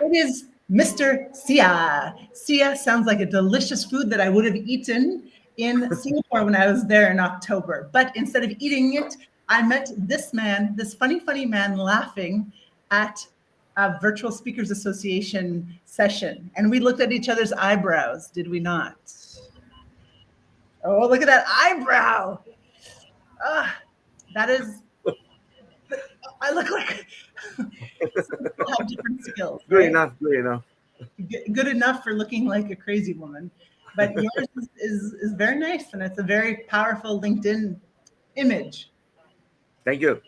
It is Mr. Seah. Seah sounds like a delicious food that I would have eaten in Singapore when I was there in October. But instead of eating it, I met this man, this funny man laughing at a Virtual Speakers Association session. And we looked at each other's eyebrows, did we not? Oh, look at that eyebrow. That is, I look like some people have different skills. Good right? enough. Good enough for looking like a crazy woman. But yours is very nice, and it's a very powerful LinkedIn image. Thank you.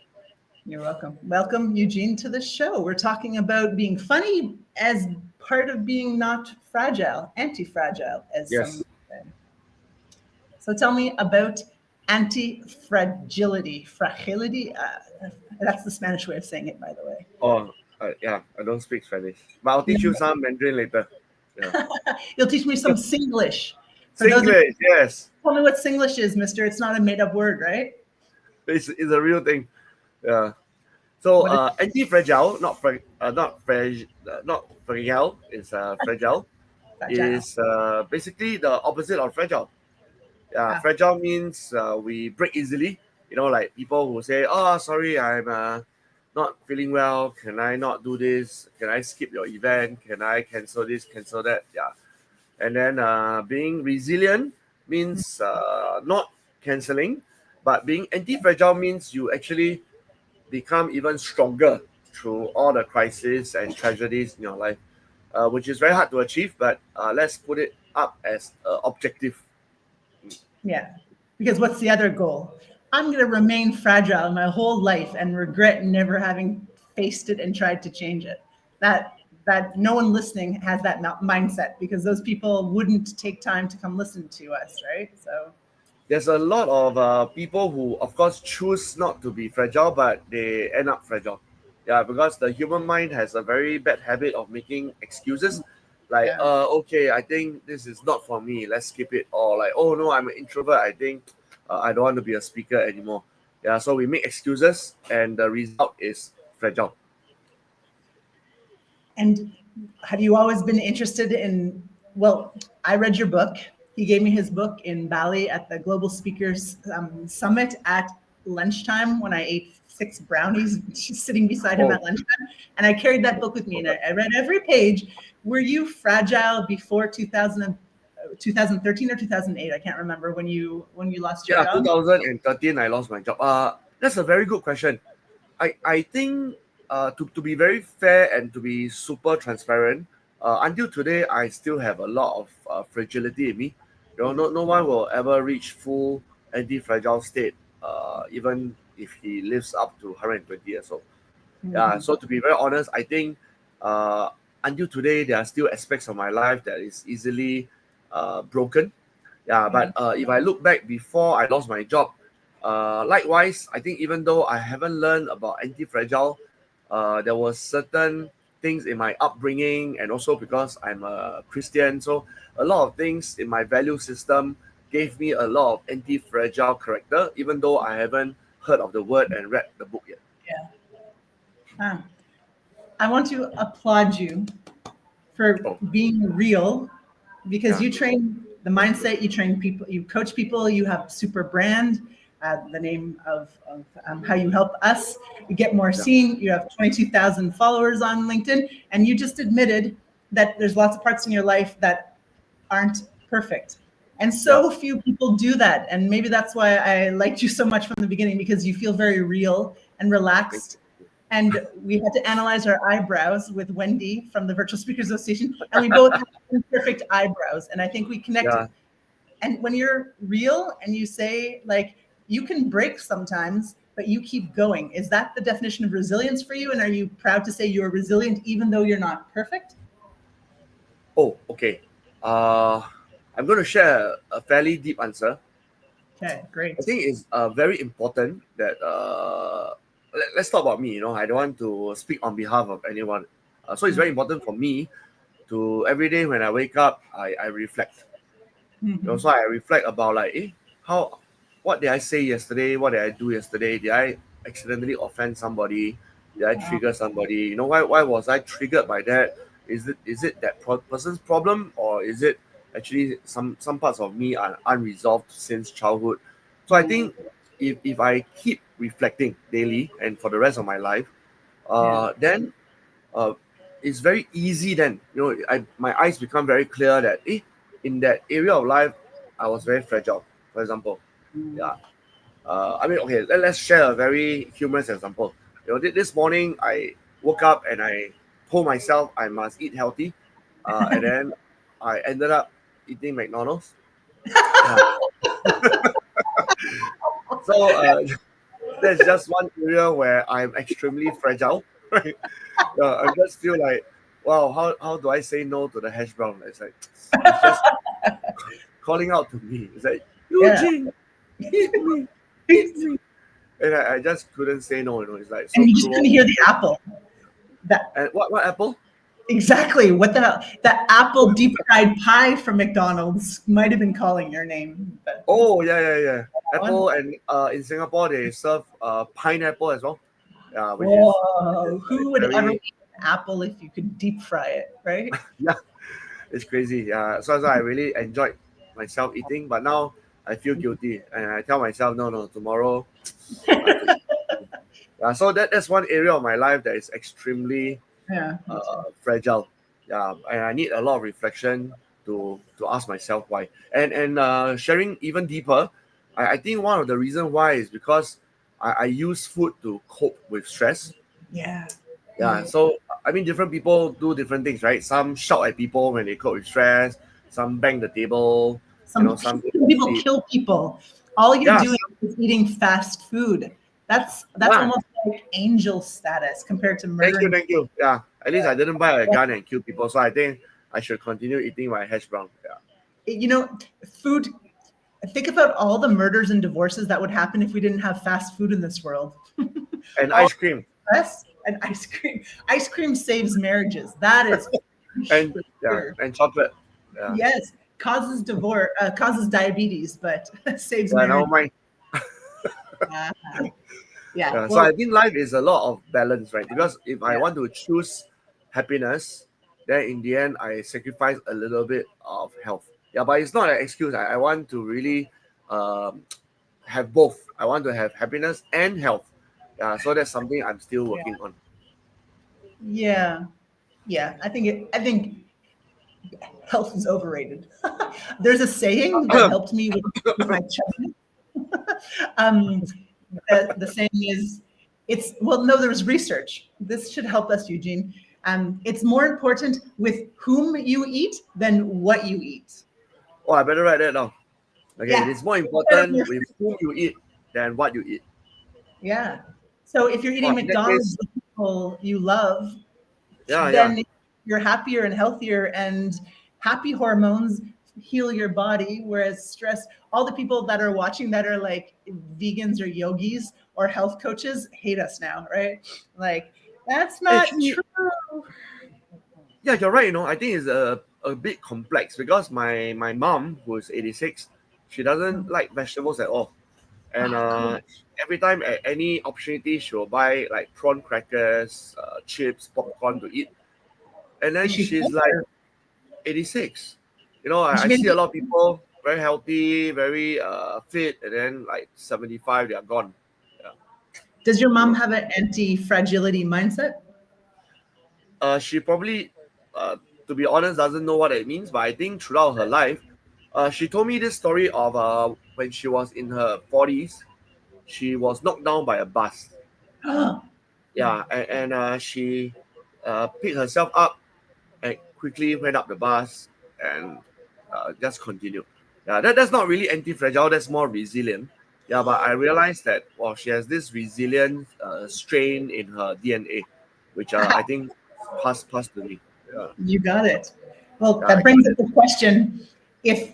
You're welcome. Welcome, Eugene, to the show. We're talking about being funny as part of being not fragile, anti-fragile, as Yes. some say. So tell me about anti-fragility. Fragility, that's the Spanish way of saying it, by the way. Oh, yeah, I don't speak Spanish, but I'll teach you some Mandarin later. Yeah. You'll teach me some Singlish. For those of Singlish, yes. Tell me what Singlish is, mister. It's not a made-up word, right? It's a real thing. Yeah. So anti-fragile, not fragile. It's fragile. Is basically the opposite of fragile. Yeah, fragile means we break easily. Like people who say, "Oh, sorry, I'm not feeling well. Can I not do this? Can I skip your event? Can I cancel this, cancel that?" Yeah. And then being resilient means not canceling, but being anti-fragile means you actually become even stronger through all the crises and tragedies in your life, which is very hard to achieve, but let's put it up as objective. Yeah, because what's the other goal? I'm going to remain fragile my whole life and regret never having faced it and tried to change it. That no one listening has that mindset, because those people wouldn't take time to come listen to us, right? So there's a lot of people who, of course, choose not to be fragile, but they end up fragile. Yeah, because the human mind has a very bad habit of making excuses. Like, okay, I think this is not for me. Let's skip it. Or like, oh no, I'm an introvert. I think I don't want to be a speaker anymore. Yeah, so we make excuses, and the result is fragile. And have you always been interested in? Well, I read your book. He gave me his book in Bali at the Global Speakers Summit at lunchtime when I ate 6 brownies sitting beside him at lunchtime. And I carried that book with me, and I read every page. Were you fragile before 2013 or 2008? I can't remember when you lost your job. 2013, I lost my job. That's a very good question. I think to be very fair and to be super transparent, until today, I still have a lot of fragility in me. No one will ever reach full anti-fragile state, even if he lives up to 120 years old. Yeah. So to be very honest, I think until today, there are still aspects of my life that is easily broken. Yeah. But if I look back before I lost my job, likewise, I think even though I haven't learned about anti-fragile, there was certain things in my upbringing, and also because I'm a Christian, so a lot of things in my value system gave me a lot of anti-fragile character, even though I haven't heard of the word and read the book yet. Yeah. I want to applaud you for being real, because you train the mindset, you train people, you coach people, you have Superbrand, the name of how you help us. You get more seen. You have 22,000 followers on LinkedIn, and you just admitted that there's lots of parts in your life that aren't perfect. And so few people do that. And maybe that's why I liked you so much from the beginning, because you feel very real and relaxed. And we had to analyze our eyebrows with Wendy from the Virtual Speakers Association, and we both have imperfect eyebrows. And I think we connected. And when you're real and you say, like, you can break sometimes, but you keep going. Is that the definition of resilience for you? And are you proud to say you're resilient even though you're not perfect? Oh, okay. I'm going to share a fairly deep answer. Okay, great. I think it's very important that let's talk about me. I don't want to speak on behalf of anyone. So it's very important for me to every day when I wake up, I reflect. So I reflect about like, what did I say yesterday? What did I do yesterday? Did I accidentally offend somebody? Did I trigger somebody? Why was I triggered by that? Is it that person's problem, or is it actually some parts of me are unresolved since childhood? So I think if I keep reflecting daily and for the rest of my life, then uh, it's very easy. Then my eyes become very clear that in that area of life I was very fragile. For example, yeah. I mean, okay, let's share a very humorous example. This morning I woke up and I told myself I must eat healthy, and then I ended up eating McDonald's. Yeah. So that's just one area where I'm extremely fragile. Right? I just feel like, wow, how do I say no to the hash brown? It's just calling out to me. It's like, Yeah. Eugene, eat me, eat me. And I just couldn't say no. It's like so And you just cruel. couldn't hear the apple. That And what apple? exactly. What the hell? That apple deep fried pie from McDonald's might have been calling your name, but Oh yeah. that one. Apple, and in Singapore they serve pineapple as well. Yeah, which is Whoa! Who would ever very eat an apple if you could deep fry it, right? yeah, it's crazy. Yeah, so I really enjoyed myself eating, but now I feel guilty and I tell myself no, tomorrow I have to eat. Yeah, so that's one area of my life that is extremely Yeah, me too. fragile. Yeah, and I need a lot of reflection to ask myself why. And sharing even deeper, I think one of the reasons why is because I use food to cope with stress. Yeah. Yeah, so I mean, different people do different things, right? Some shout at people when they cope with stress. Some bang the table. Some Some people sleep. kill people. All you're Yeah, doing is eating fast food. That's yeah. almost like angel status compared to Thank you, murdering. thank you. Yeah, at least I didn't buy a gun and kill people, so I think I should continue eating my hash brown. Yeah, You know, food. Think about all the murders and divorces that would happen if we didn't have fast food in this world. and All ice cream. stress and ice cream. Ice cream saves marriages. That is And for yeah, sure. and chocolate. Yeah, Yes, causes divorce, causes diabetes, but saves yeah. Never marriage. mind. Uh, yeah. Yeah, so Well, I think life is a lot of balance, right? Because if I yeah. want to choose happiness, then in the end I sacrifice a little bit of health. Yeah, but it's not an excuse. I want to really um, have both. I want to have happiness and health. Yeah, so that's something I'm still Yeah. working on. Yeah. Yeah. I think health is overrated. There's a saying that helped me with my childhood. um, the saying is, it's well, no, there was research. This should help us, Eugene. It's more important with whom you eat than what you eat. Oh, I better write that down. Okay, it Yeah. is more important with whom you eat than what you eat. Yeah. So if you're Oh, eating in that McDonald's case, with people you love, yeah. then you're happier and healthier, and happy hormones heal your body. Whereas stress, all the people that are watching that are like vegans or yogis or health coaches hate us now, right? Like, that's not Actually, true. yeah, you're right. I think it's a bit complex because my mom, who's 86, she doesn't like vegetables at all. And Oh, cool. every time at any opportunity, she'll buy like prawn crackers, chips, popcorn to eat. And Is then she she's fit like or 86. is she I see a maybe, lot of people very healthy, very fit, and then like 75, they are gone. Yeah, does your you mom know. have an anti-fragility mindset? She probably, to be honest, doesn't know what it means. But I think throughout her life, she told me this story of when she was in her 40s, she was knocked down by a bus. Yeah, and she picked herself up and quickly went up the bus and just continued. Yeah, that's not really anti-fragile. That's more resilient. Yeah, but I realized that she has this resilient strain in her DNA, which I think passed to me. Yeah, You got it. Well, yeah, I that got brings up it. the question, if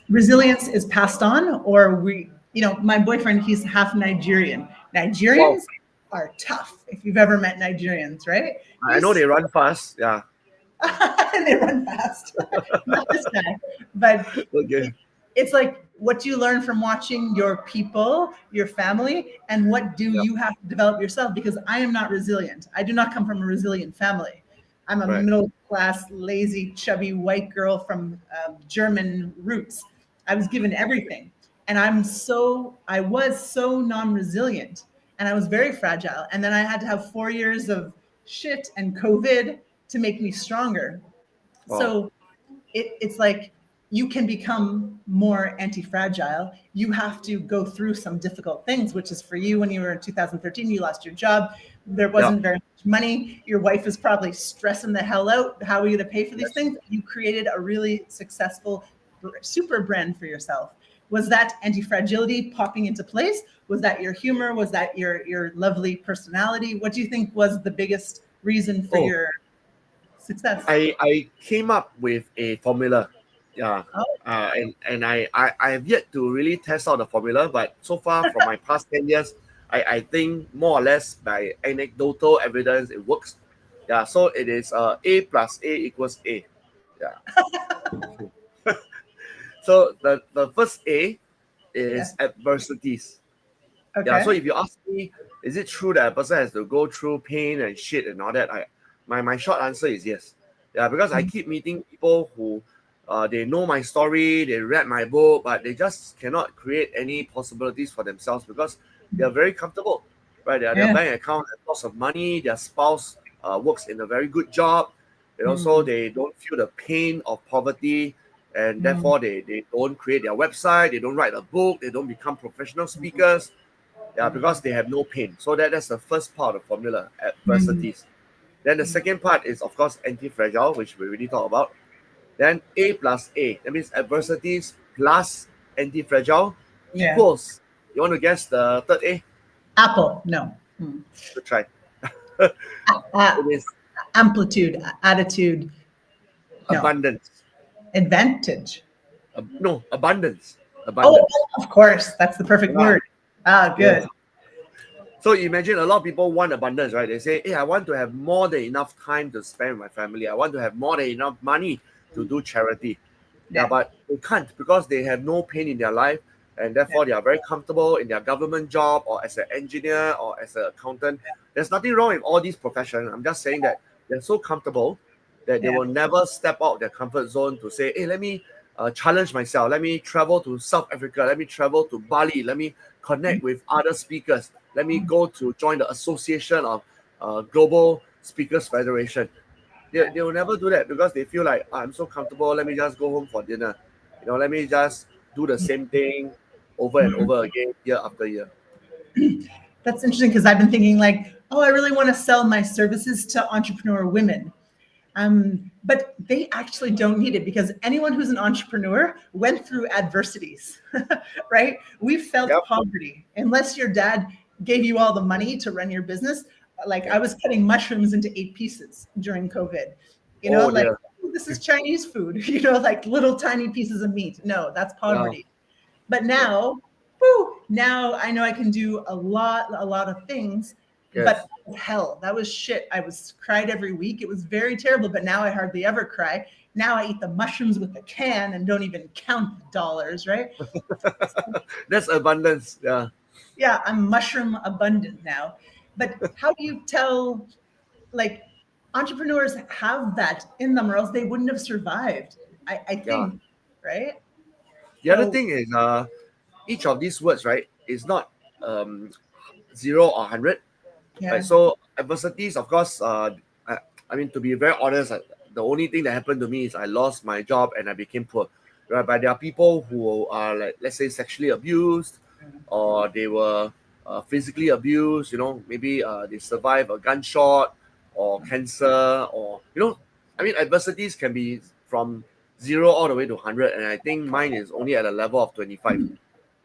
resilience is passed on, or my boyfriend, he's half Nigerian. Wow, Nigerians are tough, if you've ever met Nigerians, right? I know He's they run fast. Yeah. and they run fast. Not this guy, but Okay. it's like, what do you learn from watching your people, your family, and what do Yeah. you have to develop yourself? Because I am not resilient. I do not come from a resilient family. I'm a Right. middle class, lazy, chubby white girl from German roots. I was given everything. And I was so non-resilient and I was very fragile. And then I had to have 4 years of shit and COVID to make me stronger. Wow. So it's like you can become more anti-fragile. You have to go through some difficult things, which is for you when you were in 2013, you lost your job. There Yeah. wasn't very much money. Your wife is probably stressing the hell out. How are you going to pay for these Yes. things? You created a really successful super brand for yourself. Was that anti-fragility popping into place? Was that your humor? Was that your lovely personality? What do you think was the biggest reason for Oh, your success? I came up with a formula. Yeah. Oh, And I have yet to really test out the formula, but so far from my past 10 years, I think more or less by anecdotal evidence it works. Yeah, so it is A plus A equals A. Yeah. So the first A yeah. is adversities. Yeah, so Okay. if you ask me, is it true that a person has to go through pain and shit and all that? My short answer is yes. Yeah, because I keep meeting people who they know my story, they read my book, but they just cannot create any possibilities for themselves because they are very comfortable. Right? Their Yeah. bank account has lots of money, their spouse works in a very good job, and also Mm, they don't feel the pain of poverty, and mm, therefore they don't create their website, they don't write a book, they don't become professional speakers. Yeah, because they have no pain. So that's the first part of the formula, mm, adversities. Then the second part is, of course, anti-fragile, which we already talked about. Then A plus A, that means adversities plus anti-fragile yeah. equals. You want to guess the third A? Apple, no. Mm. Good try. Uh, It is amplitude, attitude, no. abundance. Advantage. No, abundance. Oh, Abundance. of course. That's the perfect Yeah. word. Ah, Yes. good. So imagine a lot of people want abundance, right? They say, hey, I want to have more than enough time to spend with my family. I want to have more than enough money to do charity. Yeah, Yeah. but they can't because they have no pain in their life, and Yeah. therefore they are very comfortable in their government job or as an engineer or as an accountant. There's nothing wrong with all these professions. I'm just saying that they're so comfortable that they Yeah. will never step out their comfort zone to say, hey, let me challenge myself. Let me travel to South Africa. Let me travel to Bali. Let me connect with other speakers. Let me go to join the Association of Global Speakers Federation. Yeah. They will never do that because they feel like, I'm so comfortable. Let me just go home for dinner. Let me just do the same thing over and over again, year after year. That's interesting because I've been thinking like, oh, I really want to sell my services to entrepreneur women. But they actually don't need it because anyone who's an entrepreneur went through adversities, right? We've felt Yep. poverty. Unless your dad gave you all the money to run your business, like I Yep. was cutting mushrooms into 8 pieces during COVID. Oh Like dear. "Oh, this is Chinese food, like little tiny pieces of meat. No, that's Yeah. poverty. But Yeah. now, whoo, now I know I can do a lot of things, but Yes. hell, that was shit. I was cried every week. It was very terrible, but now I hardly ever cry. Now I eat the mushrooms with the can and don't even count the dollars, right? That's abundance. Yeah. Yeah, I'm mushroom abundant now. But how do you tell, like, entrepreneurs have that in them or else they wouldn't have survived, I Yeah. think, right? The other So, thing is each of these words, right, is not um 0 or 100. Right. yeah. So adversities, of course, I mean, to be very honest, the only thing that happened to me is I lost my job and I became poor. Right. But there are people who are, like, let's say, sexually abused, or they were physically abused. Maybe they survived a gunshot or cancer, or I mean, adversities can be from 0 all the way to 100, and I think mine is only at a level of 25.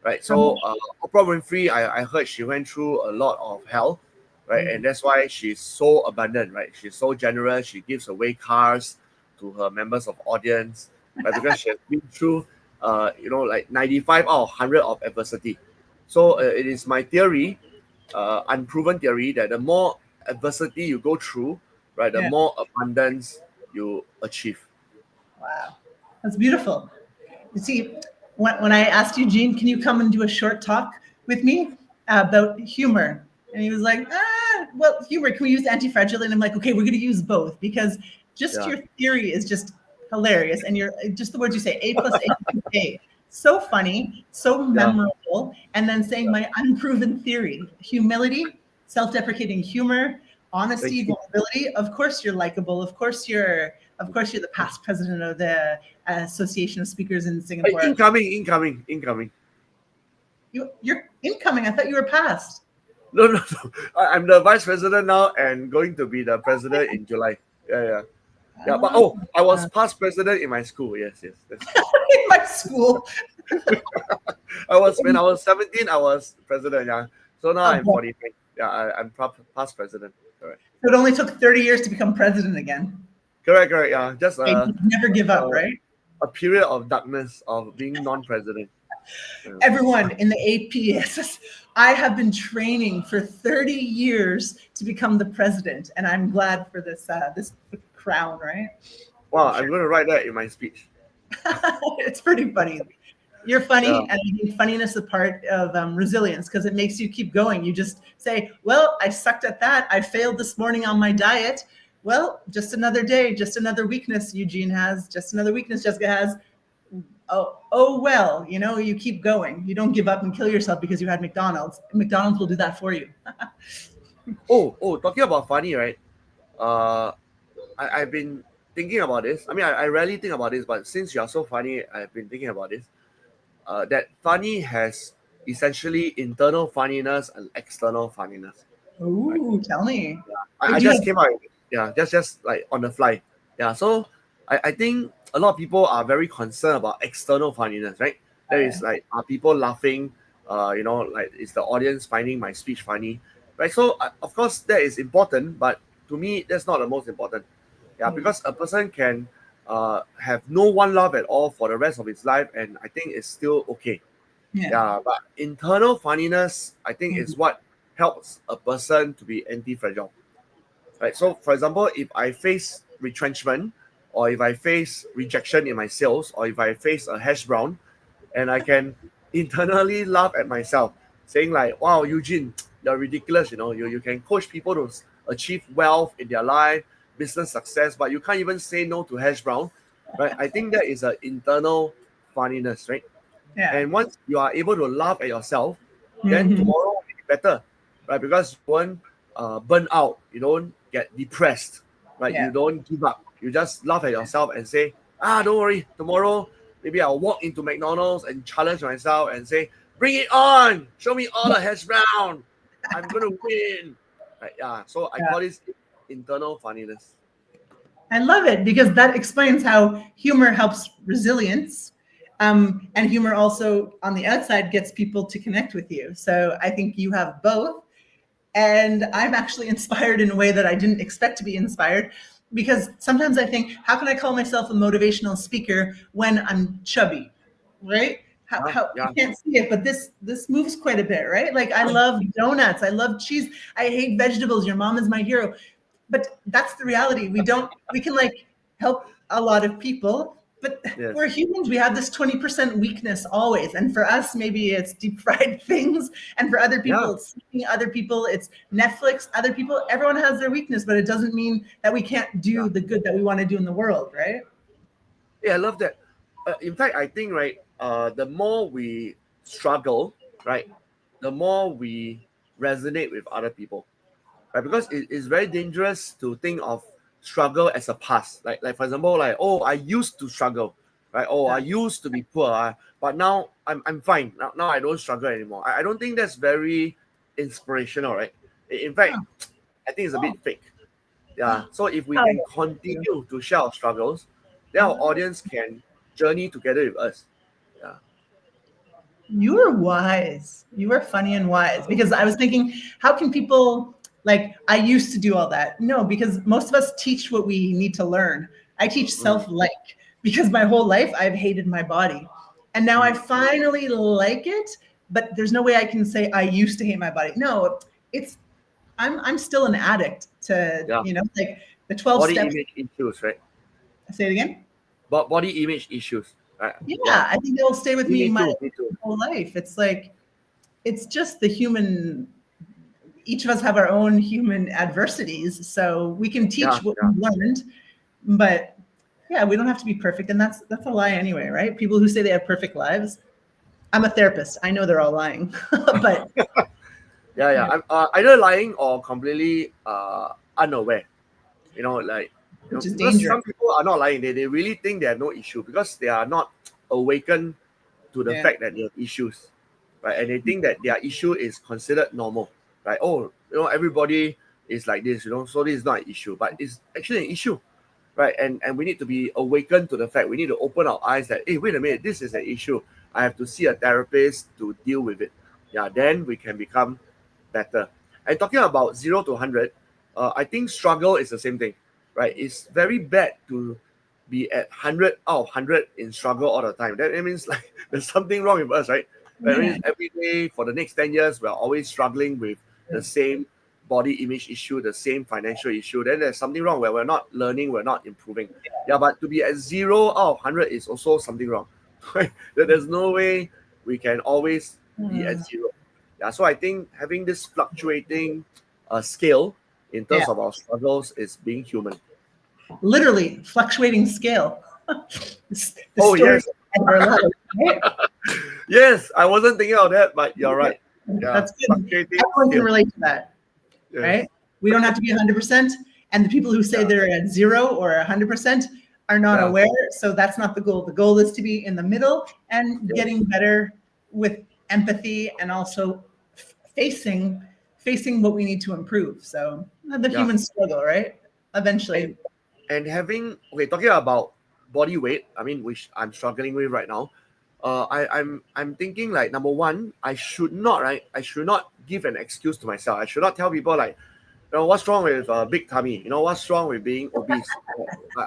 Right. From, So Oprah Winfrey, I heard she went through a lot of hell, right? And that's why she's so abundant, right? She's so generous. She gives away cars to her members of audience, right? Because she has been through, like 95 out of 100 of adversity. So it is my theory, unproven theory, that the more adversity you go through, right, the yeah. more abundance you achieve. Wow. That's beautiful. You see, when I asked Eugene, can you come and do a short talk with me about humor? And he was like, well, humor, can we use anti-fragile? And I'm like, okay, we're going to use both because just your theory is just hilarious. And you're just the words you say, A plus A equals A. So funny, so memorable. And then saying my unproven theory, humility, self-deprecating humor, honesty, vulnerability. Of course you're likable. Of course you're the past president of the Association of Speakers in Singapore. Incoming. You're incoming. I thought you were past. No. I'm the vice president now and going to be the president in July. Yeah. But I was past president in my school. Yes. That's in my school. when I was 17, I was president. Yeah. So now I'm 45. Yeah, I'm past president. Correct. So it only took 30 years to become president again. Correct. Yeah. Just never give up, right? A period of darkness of being non-president. Everyone in the APS, I have been training for 30 years to become the president, and I'm glad for this this crown, right? Wow, I'm going to write that in my speech. It's pretty funny. You're funny, and I think funniness is a part of resilience because it makes you keep going. You just say, well, I sucked at that. I failed this morning on my diet. Well, just another day, just another weakness Eugene has, just another weakness Jessica has. Oh well, you keep going. You don't give up and kill yourself because you had McDonald's. McDonald's will do that for you. Talking about funny, right? I've been thinking about this. I mean, I rarely think about this, but since you are so funny, I've been thinking about this. That funny has essentially internal funniness and external funniness. Ooh, right? Tell me. I just came out. Yeah, just like on the fly. Yeah, so I think a lot of people are very concerned about external funniness, right? There is like, are people laughing? Like, is the audience finding my speech funny, right? So of course that is important, but to me that's not the most important. Yeah, because a person can have no one laugh at all for the rest of his life, and I think it's still okay. Yeah, but internal funniness, I think, is what helps a person to be anti-fragile. Right. So, for example, if I face retrenchment, or if I face rejection in my sales, or if I face a hash brown, and I can internally laugh at myself, saying like, "Wow, Eugene, you're ridiculous. You can coach people to achieve wealth in their life, business success, but you can't even say no to hash brown," right? I think that is an internal funniness, right? Yeah. And once you are able to laugh at yourself, then tomorrow will be better, right? Because you won't burn out, you don't get depressed, right? You don't give up. You just laugh at yourself and say, don't worry, tomorrow maybe I'll walk into McDonald's and challenge myself and say, bring it on, show me all the hash brown, I'm gonna win. Right? Yeah. So I call this internal funniness. I love it because that explains how humor helps resilience. And humor also on the outside gets people to connect with you. So I think you have both. And I'm actually inspired in a way that I didn't expect to be inspired, because sometimes I think, how can I call myself a motivational speaker when I'm chubby, right? You can't see it, but this moves quite a bit, right? Like, I love donuts, I love cheese, I hate vegetables, your mom is my hero. But that's the reality. We can like help a lot of people, but we're humans. We have this 20% weakness always. And for us, maybe it's deep fried things. And for other people, it's sleeping. Other people, it's Netflix. Other people, everyone has their weakness, but it doesn't mean that we can't do the good that we want to do in the world, right? Yeah, I love that. In fact, I think, right, the more we struggle, right, the more we resonate with other people. Right? Because it is very dangerous to think of struggle as a past. Like for example, like, oh, I used to struggle, right? Oh, I used to be poor, but now I'm fine. Now I don't struggle anymore. I don't think that's very inspirational, right? In fact, I think it's a bit fake. Yeah. So if we can continue to share our struggles, then our audience can journey together with us. Yeah. You are wise. You are funny and wise, because I was thinking, how can people, like, I used to do all that? No, because most of us teach what we need to learn. I teach self-like, because my whole life I've hated my body. And now I finally like it, but there's no way I can say I used to hate my body. No, I'm still an addict to, like the 12 body steps. Image issues, right? Say it again? But body image issues. Right? Yeah, I think they'll stay with me my too. whole life. It's like, it's just the human each of us have our own human adversities, so we can teach what we've learned, but yeah, we don't have to be perfect, and that's a lie anyway, right? People who say they have perfect lives. I'm a therapist. I know they're all lying, but I'm either lying or completely unaware. Like which is because dangerous. some people are not lying. They really think they have no issue because they are not awakened to the fact that they have issues, right? And they think that their issue is considered normal, right? Oh, everybody is like this, so this is not an issue, but it's actually an issue, right? And we need to be awakened to the fact. We need to open our eyes that, hey, wait a minute, this is an issue. I have to see a therapist to deal with it. Yeah, then we can become better. And talking about 0 to 100, I think struggle is the same thing, right? It's very bad to be at 100 out of 100 in struggle all the time. That means like there's something wrong with us, right? That means every day for the next 10 years, we're always struggling with the same body image issue, the same financial issue. Then there's something wrong where we're not learning, we're not improving. Yeah, but to be at 0 out of 100 is also something wrong. There's no way we can always be at 0. Yeah, so I think having this fluctuating scale in terms of our struggles is being human. Literally fluctuating scale. Yes. Of our lives, right? Yes, I wasn't thinking of that, but you're right. Yeah, that's good. Everyone can relate to that, right? We don't have to be 100%, and the people who say they're at 0 or 100% are not aware. So that's not the goal. The goal is to be in the middle and getting better with empathy and also facing what we need to improve. So the human struggle, right? Eventually. And having talking about body weight, I mean, which I'm struggling with right now. I'm thinking like, number one, I should not give an excuse to myself. I should not tell people like, what's wrong with big tummy? What's wrong with being obese?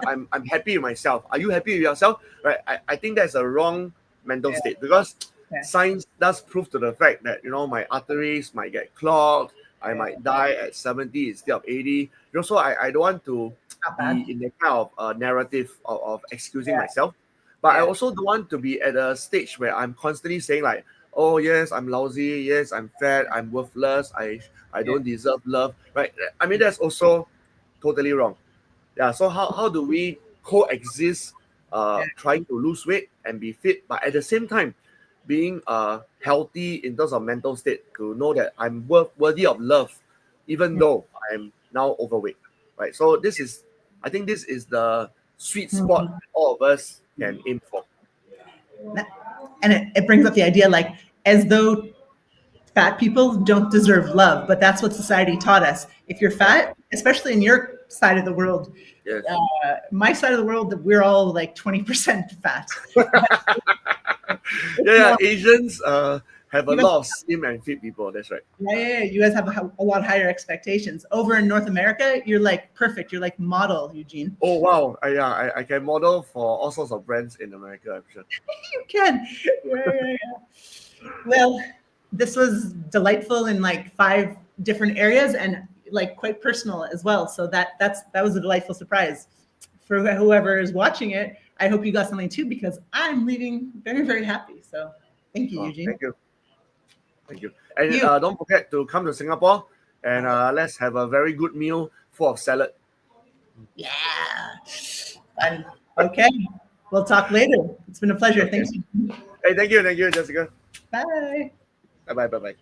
I'm happy with myself. Are you happy with yourself? Right? I think that's a wrong mental state because science does prove to the fact that my arteries might get clogged. I might die at 70 instead of 80. So I don't want to be in the kind of narrative of excusing myself. But I also don't want to be at a stage where I'm constantly saying like, oh yes, I'm lousy, yes, I'm fat, I'm worthless, I don't deserve love, right? I mean, that's also totally wrong. Yeah, so how do we coexist trying to lose weight and be fit, but at the same time being healthy in terms of mental state to know that I'm worthy of love, even though I'm now overweight, right? So I think this is the sweet spot all of us can aim for. And it brings up the idea like, as though fat people don't deserve love, but that's what society taught us. If you're fat, especially in your side of the world, my side of the world, we're all like 20% fat. Asians have a lot of slim and fit people. That's right. Yeah. You guys have a lot higher expectations. Over in North America, you're like perfect. You're like model, Eugene. Oh wow! I can model for all sorts of brands in America. I'm sure. You can. Yeah. Well, this was delightful in like 5 different areas and like quite personal as well. So that was a delightful surprise for whoever is watching it. I hope you got something too, because I'm leaving very, very happy. So thank you, Eugene. Thank you. And don't forget to come to Singapore and let's have a very good meal full of salad. Yeah. And okay. We'll talk later. It's been a pleasure. Thank you. Hey, thank you, Jessica. Bye. Bye.